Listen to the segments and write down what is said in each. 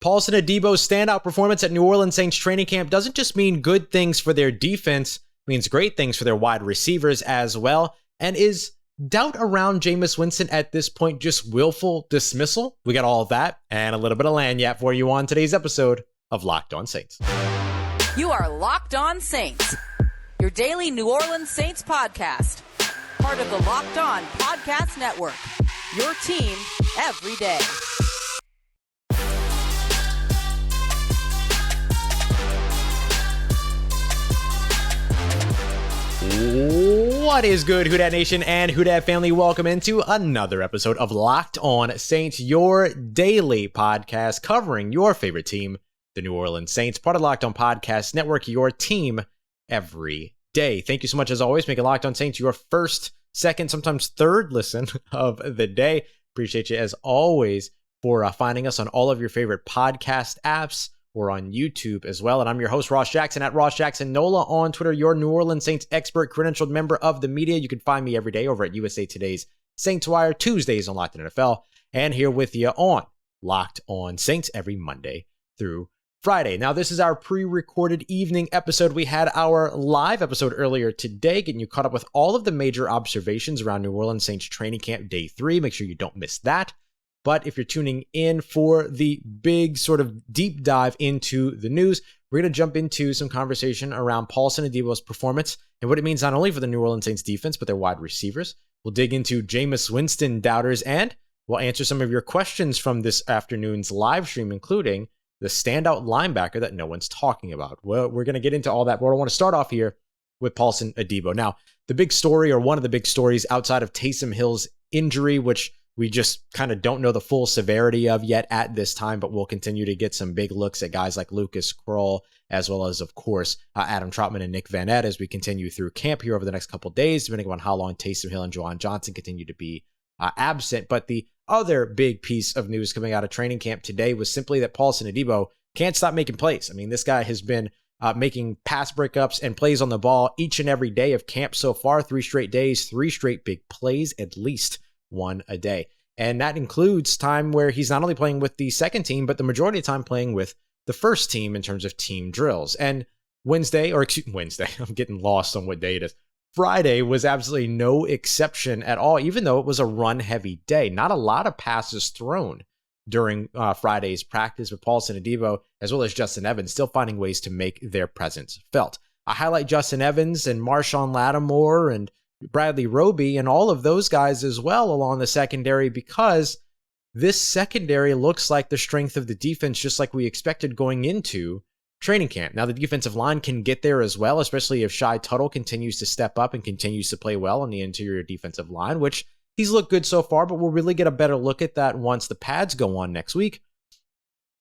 Paulson Adebo's standout performance at New Orleans Saints training camp doesn't just mean good things for their defense, it means great things for their wide receivers as well. And is doubt around Jameis Winston at this point just willful dismissal? We got all of that and a little bit of lanyap for you on today's episode of Locked On Saints. You are Locked On Saints, your daily New Orleans Saints podcast. Part of the Locked On Podcast Network, your team every day. What is good, Who Dat Nation and Who Dat family? Welcome into another episode of Locked On Saints, your daily podcast covering your favorite team, the New Orleans Saints, part of Locked On Podcast Network, your team every day. Thank you so much, as always, making Locked On Saints your first, second, sometimes third listen of the day. Appreciate you, as always, for finding us on all of your favorite podcast apps or on YouTube as well. And I'm your host, Ross Jackson, at Ross Jackson Nola on Twitter, your New Orleans Saints expert, credentialed member of the media. You can find me every day over at USA Today's Saints Wire, Tuesdays on Locked On NFL, and here with you on Locked On Saints every Monday through Friday. Now, this is our pre-recorded evening episode. We had our live episode earlier today, getting you caught up with all of the major observations around New Orleans Saints training camp day 3. Make sure you don't miss that. But if you're tuning in for the big sort of deep dive into the news, we're going to jump into some conversation around Paulson Adebo's performance and what it means not only for the New Orleans Saints defense, but their wide receivers. We'll dig into Jameis Winston doubters, and we'll answer some of your questions from this afternoon's live stream, including the standout linebacker that no one's talking about. Well, we're going to get into all that, but I want to start off here with Paulson Adebo. Now, the big story, or one of the big stories outside of Taysom Hill's injury, which we just kind of don't know the full severity of yet at this time, but we'll continue to get some big looks at guys like Lucas Kroll, as well as, of course, Adam Trautman and Nick Van Ed as we continue through camp here over the next couple of days, depending on how long Taysom Hill and Gardner-Johnson continue to be absent. But the other big piece of news coming out of training camp today was simply that Paulson Adebo can't stop making plays. I mean, this guy has been making pass breakups and plays on the ball each and every day of camp so far, 3 straight days, 3 straight big plays, at least one a day. And that includes time where he's not only playing with the second team, but the majority of the time playing with the first team in terms of team drills. And Wednesday, I'm getting lost on what day it is. Friday was absolutely no exception at all, even though it was a run-heavy day. Not a lot of passes thrown during Friday's practice, with Paulson Adibo, as well as Justin Evans, still finding ways to make their presence felt. I highlight Justin Evans and Marshon Lattimore and Bradley Roby and all of those guys as well along the secondary, because this secondary looks like the strength of the defense, just like we expected going into training camp. Now, the defensive line can get there as well, especially if Shy Tuttle continues to step up and continues to play well on the interior defensive line, which he's looked good so far, but we'll really get a better look at that once the pads go on next week.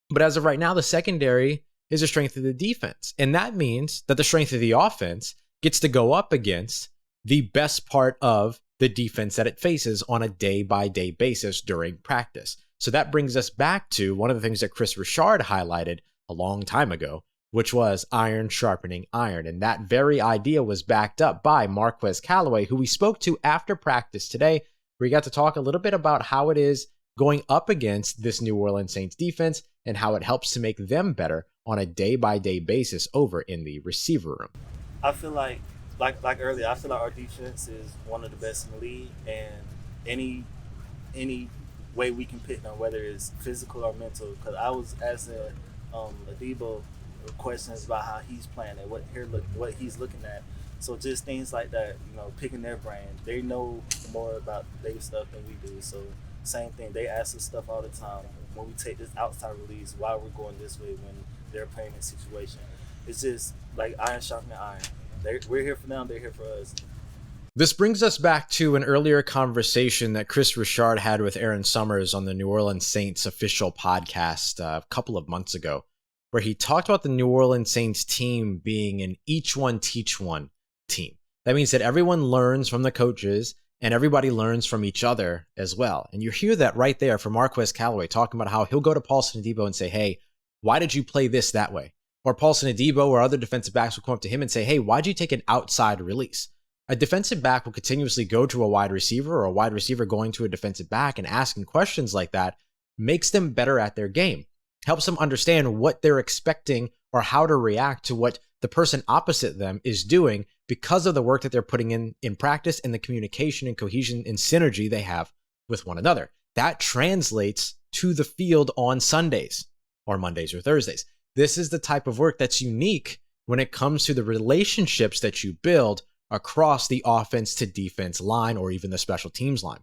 But as of right now, the secondary is the strength of the defense. And that means that the strength of the offense gets to go up against the best part of the defense that it faces on a day-by-day basis during practice. So that brings us back to one of the things that Kris Richard highlighted a long time ago, which was iron sharpening iron. And that very idea was backed up by Marquez Callaway, who we spoke to after practice today. We got to talk a little bit about how it is going up against this New Orleans Saints defense and how it helps to make them better on a day-by-day basis over in the receiver room. I feel like earlier, I feel like our defense is one of the best in the league, and any way we can pick on, whether it's physical or mental, because I was asking Adibo questions about how he's playing and what he's looking at. So just things like that, picking their brain. They know more about their stuff than we do. So same thing, they ask us stuff all the time. When we take this outside release, why we're going this way when they're playing a situation. It's just like iron sharpening iron. We're here for them, they're here for us. This brings us back to an earlier conversation that Kris Richard had with Aaron Summers on the New Orleans Saints official podcast a couple of months ago, where he talked about the New Orleans Saints team being an each one teach one team. That means that everyone learns from the coaches and everybody learns from each other as well. And you hear that right there from Marquez Callaway talking about how he'll go to Paulson Adibo and say, hey, why did you play this that way? Or Paulson Adibo or other defensive backs will come up to him and say, hey, why'd you take an outside release? A defensive back will continuously go to a wide receiver, or a wide receiver going to a defensive back and asking questions like that makes them better at their game. helps them understand what they're expecting or how to react to what the person opposite them is doing because of the work that they're putting in practice and the communication and cohesion and synergy they have with one another. That translates to the field on Sundays or Mondays or Thursdays. This is the type of work that's unique when it comes to the relationships that you build across the offense to defense line or even the special teams line.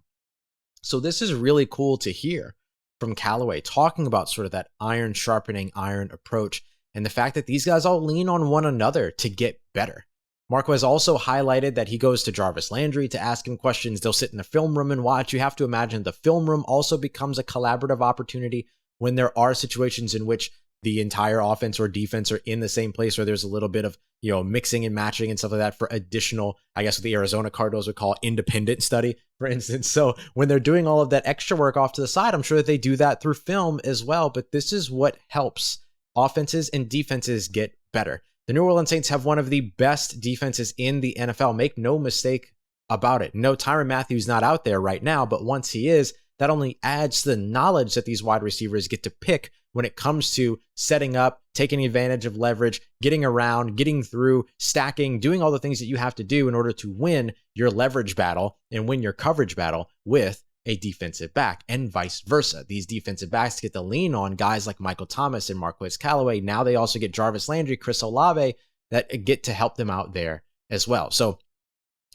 So this is really cool to hear from Callaway talking about sort of that iron sharpening iron approach and the fact that these guys all lean on one another to get better. Marquez also highlighted that he goes to Jarvis Landry to ask him questions. They'll sit in the film room and watch. You have to imagine the film room also becomes a collaborative opportunity when there are situations in which the entire offense or defense are in the same place, or there's a little bit of, mixing and matching and stuff like that for additional, I guess what the Arizona Cardinals would call independent study, for instance. So when they're doing all of that extra work off to the side, I'm sure that they do that through film as well. But this is what helps offenses and defenses get better. The New Orleans Saints have one of the best defenses in the NFL. Make no mistake about it. No, Tyrann Mathieu's not out there right now, but once he is, that only adds to the knowledge that these wide receivers get to pick when it comes to setting up, taking advantage of leverage, getting around, getting through, stacking, doing all the things that you have to do in order to win your leverage battle and win your coverage battle with a defensive back, and vice versa. These defensive backs get to lean on guys like Michael Thomas and Marquez Callaway. Now they also get Jarvis Landry, Chris Olave that get to help them out there as well. So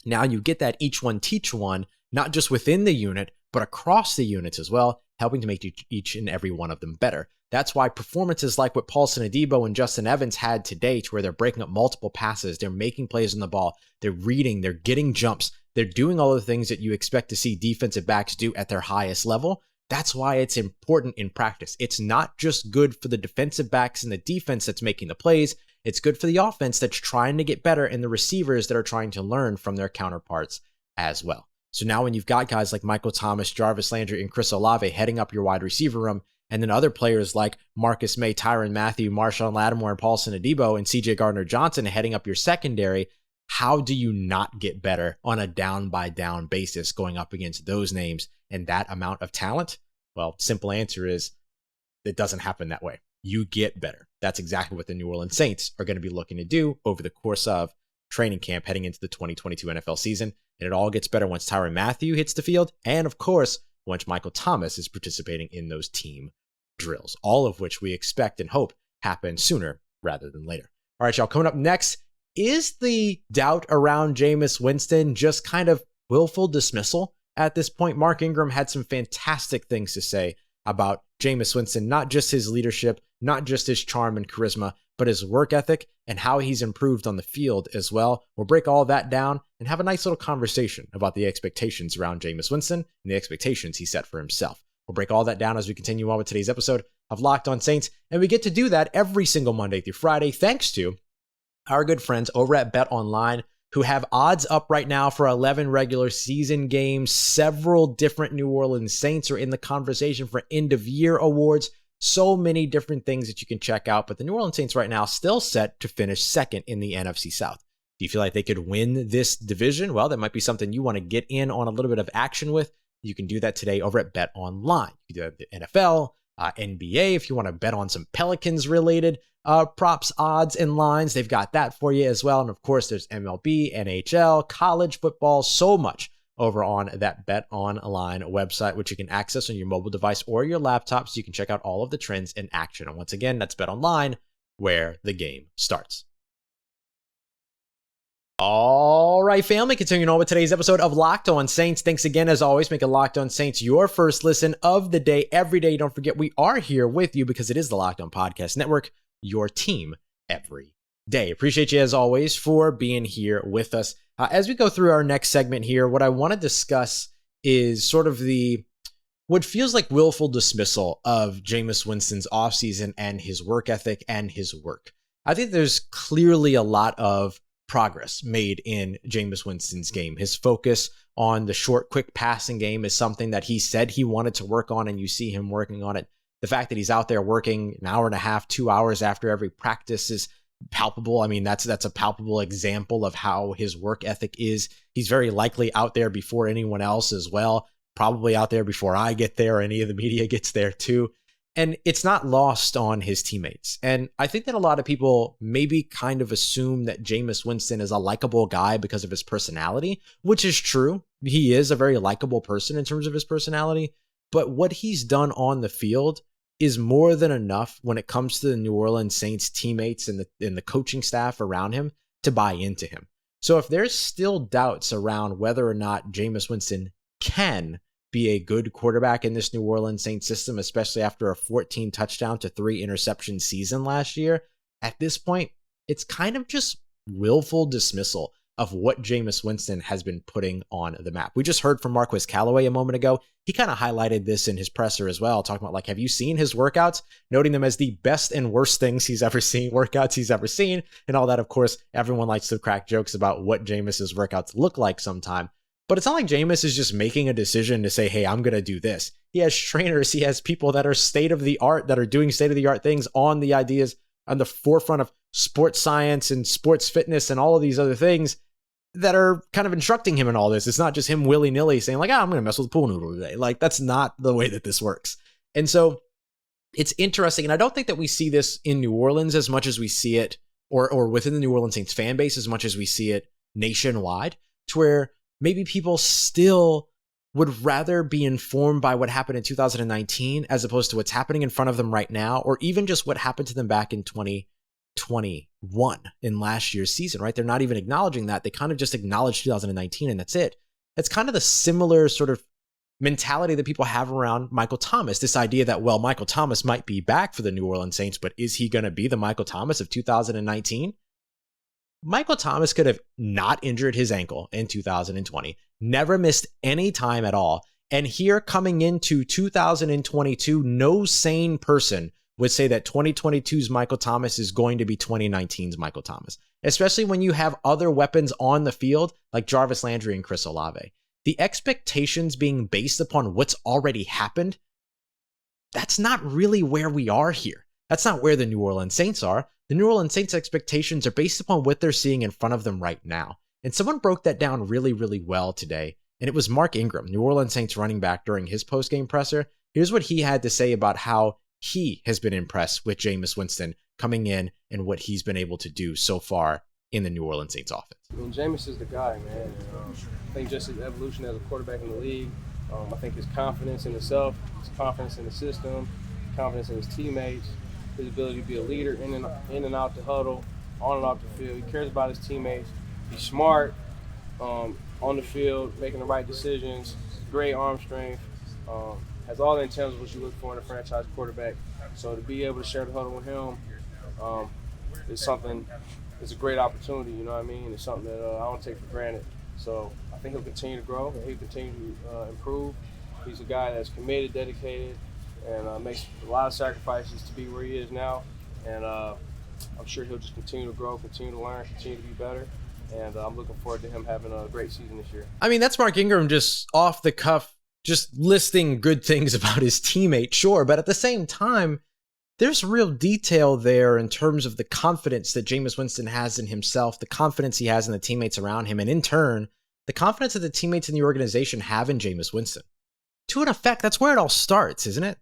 now you get that each one teach one, not just within the unit, but across the units as well, helping to make each and every one of them better. That's why performances like what Paulson Adebo and Justin Evans had today, to where they're breaking up multiple passes, they're making plays on the ball, they're reading, they're getting jumps, they're doing all the things that you expect to see defensive backs do at their highest level. That's why it's important in practice. It's not just good for the defensive backs and the defense that's making the plays. It's good for the offense that's trying to get better and the receivers that are trying to learn from their counterparts as well. So now when you've got guys like Michael Thomas, Jarvis Landry, and Chris Olave heading up your wide receiver room, and then other players like Marcus May, Tyrann Mathieu, Marshon Lattimore, and Paulson Adibo, and CJ Gardner-Johnson heading up your secondary, how do you not get better on a down-by-down basis going up against those names and that amount of talent? Well, simple answer is it doesn't happen that way. You get better. That's exactly what the New Orleans Saints are going to be looking to do over the course of training camp heading into the 2022 NFL season. And it all gets better once Tyrann Mathieu hits the field. And of course, once Michael Thomas is participating in those team drills, all of which we expect and hope happen sooner rather than later. All right, y'all, coming up next, is the doubt around Jameis Winston just kind of willful dismissal at this point? Mark Ingram had some fantastic things to say about Jameis Winston, not just his leadership, not just his charm and charisma, but his work ethic and how he's improved on the field as well. We'll break all that down and have a nice little conversation about the expectations around Jameis Winston and the expectations he set for himself. We'll break all that down as we continue on with today's episode of Locked On Saints, and we get to do that every single Monday through Friday, thanks to our good friends over at BetOnline, who have odds up right now for 11 regular season games. Several different New Orleans Saints are in the conversation for end-of-year awards. So many different things that you can check out, but the New Orleans Saints right now still set to finish second in the NFC South. Do you feel like they could win this division? Well, that might be something you want to get in on a little bit of action with. You can do that today over at BetOnline. You can do that with the NFL, NBA, if you want to bet on some Pelicans-related props, odds, and lines. They've got that for you as well. And of course, there's MLB, NHL, college football, so much over on that BetOnline website, which you can access on your mobile device or your laptop, so you can check out all of the trends in action. And once again, that's BetOnline, where the game starts. All right, family, continuing on with today's episode of Locked On Saints. Thanks again, as always, making Locked On Saints your first listen of the day every day. Don't forget, we are here with you because it is the Locked On Podcast Network, your team every day. Appreciate you, as always, for being here with us. As we go through our next segment here, what I want to discuss is sort of what feels like willful dismissal of Jameis Winston's offseason and his work ethic and his work. I think there's clearly a lot of progress made in Jameis Winston's game. His focus on the short, quick passing game is something that he said he wanted to work on, and you see him working on it. The fact that he's out there working an hour and a half, 2 hours after every practice is palpable. I mean, that's a palpable example of how his work ethic is. He's very likely out there before anyone else as well, probably out there before I get there or any of the media gets there too. And it's not lost on his teammates. And I think that a lot of people maybe kind of assume that Jameis Winston is a likable guy because of his personality, which is true. He is a very likable person in terms of his personality. But what he's done on the field is more than enough when it comes to the New Orleans Saints teammates and the coaching staff around him to buy into him. So if there's still doubts around whether or not Jameis Winston can be a good quarterback in this New Orleans Saints system, especially after a 14 touchdown to 3 interception season last year, at this point, it's kind of just willful dismissal of what Jameis Winston has been putting on the map. We just heard from Marquez Callaway a moment ago. He kind of highlighted this in his presser as well, talking about, like, have you seen his workouts? Noting them as the best and worst things he's ever seen, workouts he's ever seen, and all that. Of course, everyone likes to crack jokes about what Jameis's workouts look like sometime. But it's not like Jameis is just making a decision to say, hey, I'm going to do this. He has trainers. He has people that are state-of-the-art, that are doing state-of-the-art things on the ideas on the forefront of sports science and sports fitness and all of these other things that are kind of instructing him in all this. It's not just him willy-nilly saying, like, I'm going to mess with the pool noodle today. Like, that's not the way that this works. And so it's interesting. And I don't think that we see this in New Orleans as much as we see it, or within the New Orleans Saints fan base as much as we see it nationwide, to where maybe people still would rather be informed by what happened in 2019 as opposed to what's happening in front of them right now, or even just what happened to them back in 2021 in last year's season, right? They're not even acknowledging that. They kind of just acknowledge 2019 and that's it. It's kind of the similar sort of mentality that people have around Michael Thomas, this idea that, well, Michael Thomas might be back for the New Orleans Saints, but is he going to be the Michael Thomas of 2019? Michael Thomas could have not injured his ankle in 2020, never missed any time at all. And here coming into 2022, no sane person would say that 2022's Michael Thomas is going to be 2019's Michael Thomas, especially when you have other weapons on the field like Jarvis Landry and Chris Olave. The expectations being based upon what's already happened, that's not really where we are here. That's not where the New Orleans Saints are. The New Orleans Saints expectations are based upon what they're seeing in front of them right now. And someone broke that down really, really well today. And it was Mark Ingram, New Orleans Saints running back, during his post-game presser. Here's what he had to say about how he has been impressed with Jameis Winston coming in and what he's been able to do so far in the New Orleans Saints offense. I mean, Jameis is the guy, man. I think just his evolution as a quarterback in the league. I think his confidence in himself, his confidence in the system, confidence in his teammates, his ability to be a leader in and out the huddle, on and off the field. He cares about his teammates. He's smart on the field, making the right decisions, great arm strength, has all the intangibles you look for in a franchise quarterback. So to be able to share the huddle with him is something, it's a great opportunity, you know what I mean? It's something that I don't take for granted. So I think he'll continue to grow, and he'll continue to improve. He's a guy that's committed, dedicated, and makes a lot of sacrifices to be where he is now. And I'm sure he'll just continue to grow, continue to learn, continue to be better. And I'm looking forward to him having a great season this year. I mean, that's Mark Ingram just off the cuff, just listing good things about his teammate, sure. But at the same time, there's real detail there in terms of the confidence that Jameis Winston has in himself, the confidence he has in the teammates around him, and in turn, the confidence that the teammates in the organization have in Jameis Winston. To an effect, that's where it all starts, isn't it?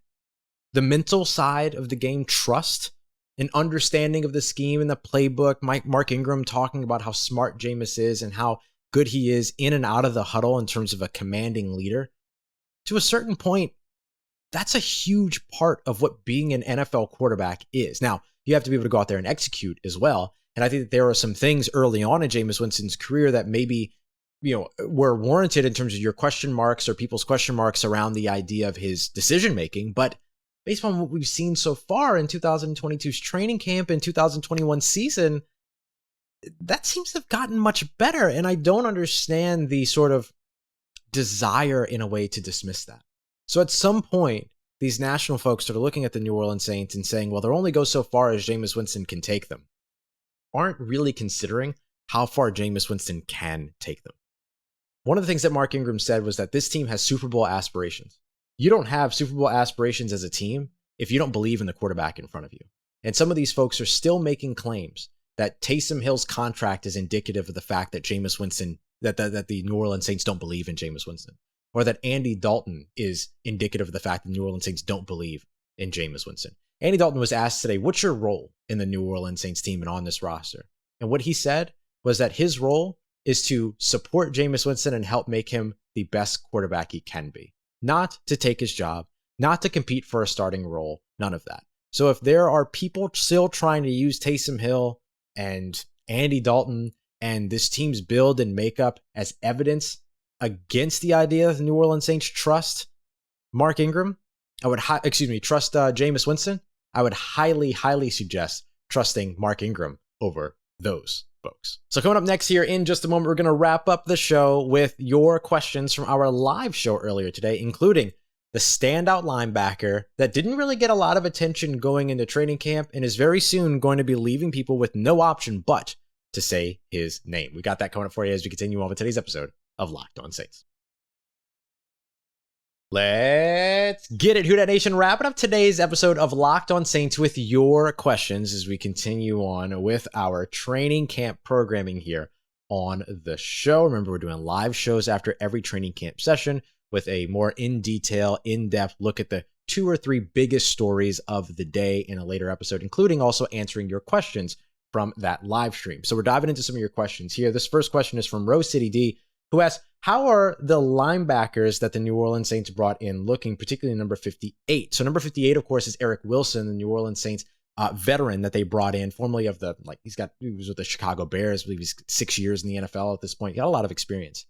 The mental side of the game, trust, an understanding of the scheme and the playbook. Mark Ingram talking about how smart Jameis is and how good he is in and out of the huddle in terms of a commanding leader. To a certain point, that's a huge part of what being an NFL quarterback is. Now, you have to be able to go out there and execute as well. And I think that there are some things early on in Jameis Winston's career that maybe, were warranted in terms of your question marks or people's question marks around the idea of his decision making. But based on what we've seen so far in 2022's training camp and 2021 season, that seems to have gotten much better. And I don't understand the sort of desire in a way to dismiss that. So at some point, these national folks that are looking at the New Orleans Saints and saying, well, they'll only go so far as Jameis Winston can take them, aren't really considering how far Jameis Winston can take them. One of the things that Mark Ingram said was that this team has Super Bowl aspirations. You don't have Super Bowl aspirations as a team if you don't believe in the quarterback in front of you. And some of these folks are still making claims that Taysom Hill's contract is indicative of the fact that Jameis Winston, that the New Orleans Saints don't believe in Jameis Winston, or that Andy Dalton is indicative of the fact that the New Orleans Saints don't believe in Jameis Winston. Andy Dalton was asked today, what's your role in the New Orleans Saints team and on this roster? And what he said was that his role is to support Jameis Winston and help make him the best quarterback he can be. Not to take his job, not to compete for a starting role, none of that. So if there are people still trying to use Taysom Hill and Andy Dalton and this team's build and makeup as evidence against the idea that the New Orleans Saints trust Mark Ingram, trust Jameis Winston, I would highly, highly suggest trusting Mark Ingram over those folks. So coming up next here in just a moment, we're going to wrap up the show with your questions from our live show earlier today, including the standout linebacker that didn't really get a lot of attention going into training camp and is very soon going to be leaving people with no option but to say his name. We got that coming up for you as we continue on with today's episode of Locked On Saints. Let's get it, Who Dat Nation. Wrapping up today's episode of Locked On Saints with your questions as we continue on with our training camp programming here on the show. Remember, we're doing live shows after every training camp session with a more in-depth look at the 2 or 3 biggest stories of the day in a later episode, including also answering your questions from that live stream. So we're diving into some of your questions here. This first question is from Rose City D, who asks, how are the linebackers that the New Orleans Saints brought in looking, particularly number 58? So number 58, of course, is Eric Wilson, the New Orleans Saints veteran that they brought in, formerly of he was with the Chicago Bears. I believe he's 6 years in the NFL at this point. He got a lot of experience.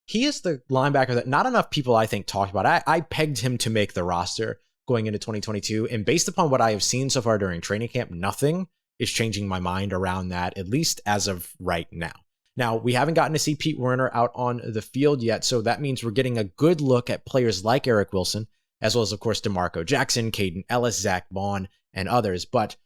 He is the linebacker that not enough people, I think, talked about. I pegged him to make the roster going into 2022. And based upon what I have seen so far during training camp, nothing is changing my mind around that, at least as of right now. Now, we haven't gotten to see Pete Werner out on the field yet, so that means we're getting a good look at players like Eric Wilson, as well as, of course, DeMarco Jackson, Caden Ellis, Zach Bond, and others. But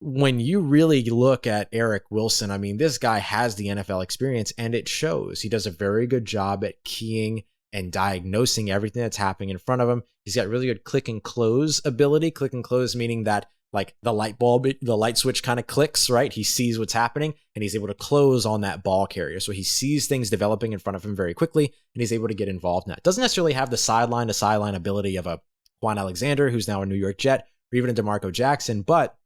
when you really look at Eric Wilson, I mean, this guy has the NFL experience, and it shows. He does a very good job at keying and diagnosing everything that's happening in front of him. He's got really good click and close ability. Click and close meaning that like the light switch kind of clicks, right? He sees what's happening and he's able to close on that ball carrier. So he sees things developing in front of him very quickly and he's able to get involved in that. Doesn't necessarily have the sideline to sideline ability of a Quan Alexander, who's now a New York Jet, or even a DeMarco Jackson, but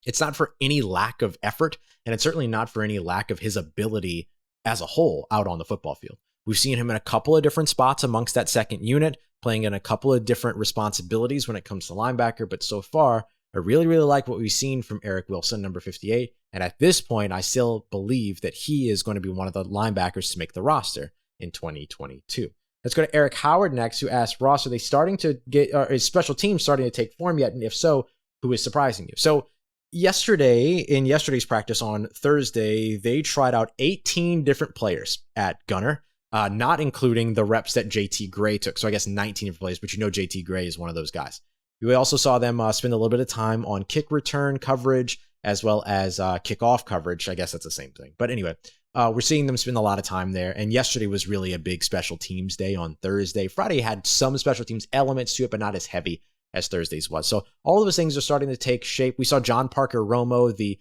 it's not for any lack of effort. And it's certainly not for any lack of his ability as a whole out on the football field. We've seen him in a couple of different spots amongst that second unit, playing in a couple of different responsibilities when it comes to linebacker. But so far, I really, really like what we've seen from Eric Wilson, number 58. And at this point, I still believe that he is going to be one of the linebackers to make the roster in 2022. Let's go to Eric Howard next, who asked, Ross, are they starting to get, is special teams starting to take form yet? And if so, who is surprising you? So in yesterday's practice on Thursday, they tried out 18 different players at gunner, not including the reps that JT Gray took. So I guess 19 different players, but JT Gray is one of those guys. We also saw them spend a little bit of time on kick return coverage as well as kickoff coverage. I guess that's the same thing. But anyway, we're seeing them spend a lot of time there. And yesterday was really a big special teams day on Thursday. Friday had some special teams elements to it, but not as heavy as Thursday's was. So all of those things are starting to take shape. We saw John Parker Romo, the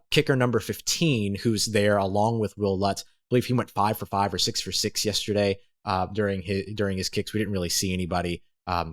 kicker number 15, who's there along with Will Lutz. I believe he went 5 for 5 or 6 for 6 yesterday during his kicks. We didn't really see anybody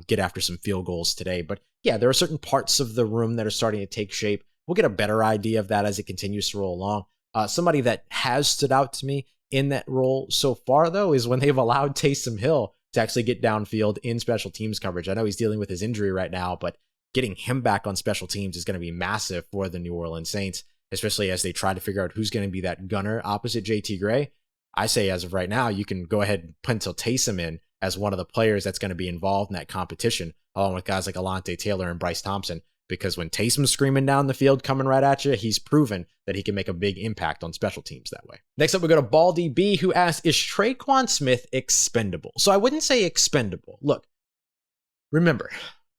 get after some field goals today. But yeah, there are certain parts of the room that are starting to take shape. We'll get a better idea of that as it continues to roll along. Somebody that has stood out to me in that role so far, though, is when they've allowed Taysom Hill to actually get downfield in special teams coverage. I know he's dealing with his injury right now, but getting him back on special teams is going to be massive for the New Orleans Saints, especially as they try to figure out who's going to be that gunner opposite JT Gray. I say as of right now, you can go ahead and pencil Taysom in as one of the players that's going to be involved in that competition, along with guys like Alante Taylor and Bryce Thompson, because when Taysom's screaming down the field coming right at you, he's proven that he can make a big impact on special teams that way. Next up, we go to Baldy B, who asks, is Traequan Smith expendable? So I wouldn't say expendable. Look, remember,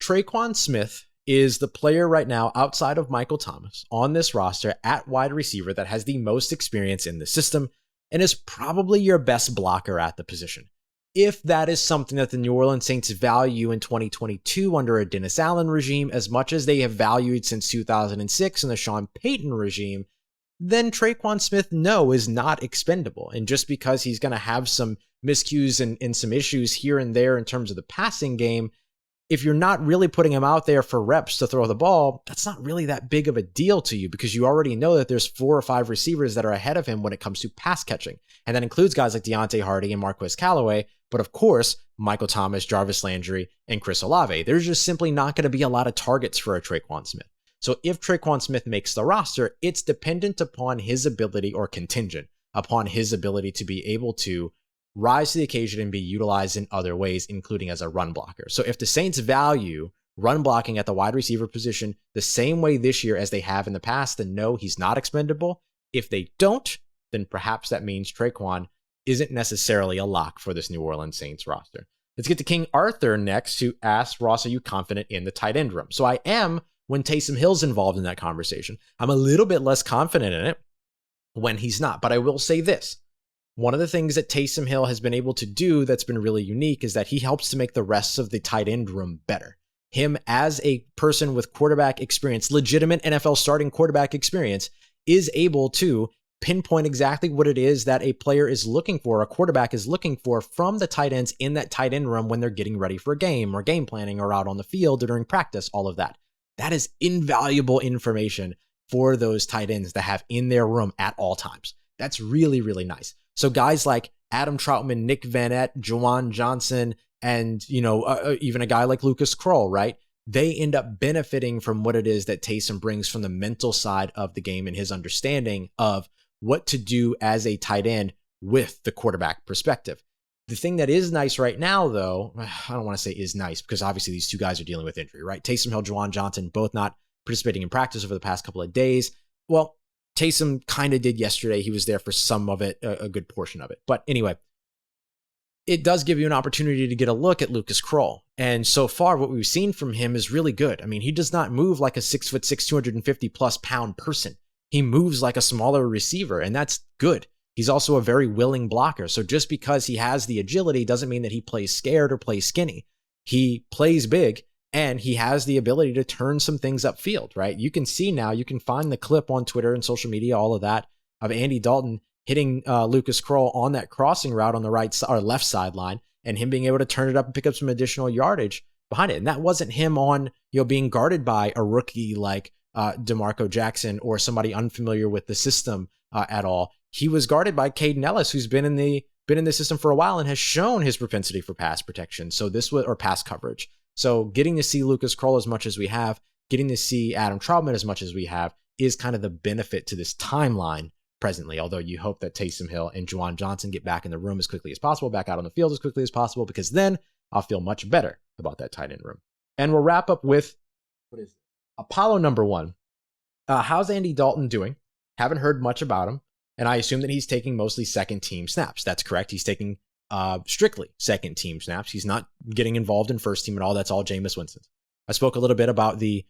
Traequan Smith is the player right now outside of Michael Thomas on this roster at wide receiver that has the most experience in the system and is probably your best blocker at the position. If that is something that the New Orleans Saints value in 2022 under a Dennis Allen regime as much as they have valued since 2006 in the Sean Payton regime, then Traequan Smith, is not expendable. And just because he's going to have some miscues and some issues here and there in terms of the passing game, if you're not really putting him out there for reps to throw the ball, that's not really that big of a deal to you because you already know that there's 4 or 5 receivers that are ahead of him when it comes to pass catching. And that includes guys like Deontay Hardy and Marquez Callaway, but of course, Michael Thomas, Jarvis Landry, and Chris Olave. There's just simply not going to be a lot of targets for a Traequan Smith. So if Traequan Smith makes the roster, it's dependent upon his ability, or contingent upon his ability, to be able to rise to the occasion and be utilized in other ways, including as a run blocker. So if the Saints value run blocking at the wide receiver position the same way this year as they have in the past, then no, he's not expendable. If they don't, then perhaps that means Traequan isn't necessarily a lock for this New Orleans Saints roster. Let's get to King Arthur next, who asks, Ross, are you confident in the tight end room? So I am when Taysom Hill's involved in that conversation. I'm a little bit less confident in it when he's not, but I will say this. One of the things that Taysom Hill has been able to do that's been really unique is that he helps to make the rest of the tight end room better. Him as a person with quarterback experience, legitimate NFL starting quarterback experience, is able to pinpoint exactly what it is that a player is looking for, a quarterback is looking for from the tight ends in that tight end room when they're getting ready for a game or game planning or out on the field or during practice, all of that. That is invaluable information for those tight ends to have in their room at all times. That's really, really nice. So guys like Adam Troutman, Nick Vanette, Juwan Johnson, and even a guy like Lucas Kroll, right? They end up benefiting from what it is that Taysom brings from the mental side of the game and his understanding of what to do as a tight end with the quarterback perspective. The thing that is nice right now, though, I don't want to say is nice because obviously these two guys are dealing with injury, right? Taysom Hill, Juwan Johnson, both not participating in practice over the past couple of days. Well, Taysom kind of did yesterday. He was there for some of it, a good portion of it. But anyway, it does give you an opportunity to get a look at Lucas Kroll. And so far, what we've seen from him is really good. I mean, he does not move like a 6'6", 250+ pound person. He moves like a smaller receiver, and that's good. He's also a very willing blocker. So just because he has the agility doesn't mean that he plays scared or plays skinny. He plays big, and he has the ability to turn some things upfield, right? You can see now, you can find the clip on Twitter and social media, all of that, of Andy Dalton hitting Lucas Kroll on that crossing route on the right or left sideline, and him being able to turn it up and pick up some additional yardage behind it. And that wasn't him on, being guarded by a rookie like DeMarco Jackson or somebody unfamiliar with the system at all. He was guarded by Caden Ellis, who's been in the system for a while and has shown his propensity for pass protection. So this was, or pass coverage. So getting to see Lucas Kroll as much as we have, getting to see Adam Troutman as much as we have, is kind of the benefit to this timeline presently. Although you hope that Taysom Hill and Juwan Johnson get back in the room as quickly as possible, back out on the field as quickly as possible, because then I'll feel much better about that tight end room. And we'll wrap up with, what is it? Apollo number 1. How's Andy Dalton doing? Haven't heard much about him. And I assume that he's taking mostly second team snaps. That's correct. He's taking strictly second team snaps. He's not getting involved in first team at all. That's all Jameis Winston. I spoke a little bit about the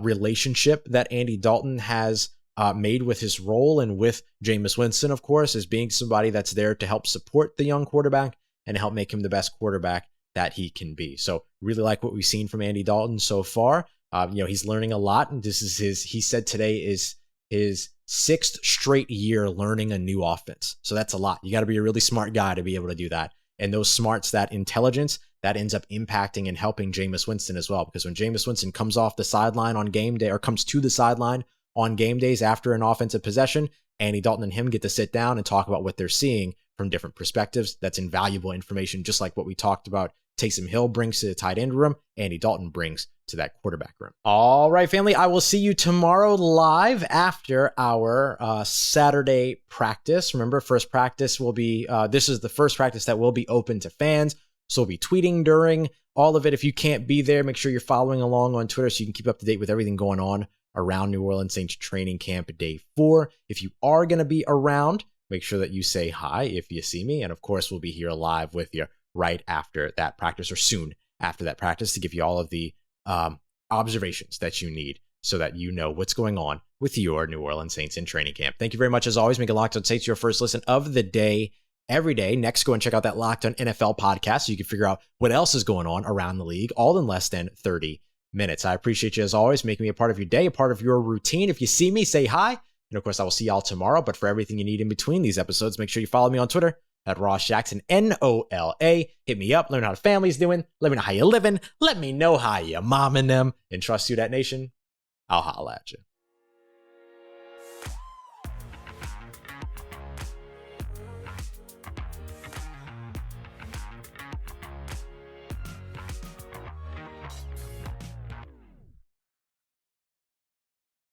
relationship that Andy Dalton has made with his role and with Jameis Winston, of course, as being somebody that's there to help support the young quarterback and help make him the best quarterback that he can be. So really like what we've seen from Andy Dalton so far. He's learning a lot, and this is he said today is his 6th straight year learning a new offense. So that's a lot. You got to be a really smart guy to be able to do that. And those smarts, that intelligence, that ends up impacting and helping Jameis Winston as well. Because when Jameis Winston comes off the sideline on game day, or comes to the sideline on game days after an offensive possession, Andy Dalton and him get to sit down and talk about what they're seeing from different perspectives. That's invaluable information, just like what we talked about Taysom Hill brings to the tight end room, Andy Dalton brings to that quarterback room. All right, family, I will see you tomorrow live after our Saturday practice. Remember, first practice will be, this is the first practice that will be open to fans. So we'll be tweeting during all of it. If you can't be there, make sure you're following along on Twitter so you can keep up to date with everything going on around New Orleans Saints training camp day 4. If you are going to be around, make sure that you say hi if you see me. And of course, we'll be here live with you right after that practice, or soon after that practice, to give you all of the observations that you need so that you know what's going on with your New Orleans Saints in training camp. Thank you very much. As always, make a Locked On Saints your first listen of the day every day. Next, go and check out that Locked On NFL podcast so you can figure out what else is going on around the league, all in less than 30 minutes. I appreciate you, as always, making me a part of your day, a part of your routine. If you see me, say hi. And of course, I will see y'all tomorrow. But for everything you need in between these episodes, make sure you follow me on Twitter at Ross Jackson, NOLA. Hit me up. Learn how the family's doing. Let me know how you living. Let me know how you momming them. And trust Who Dat Nation. I'll holla at you.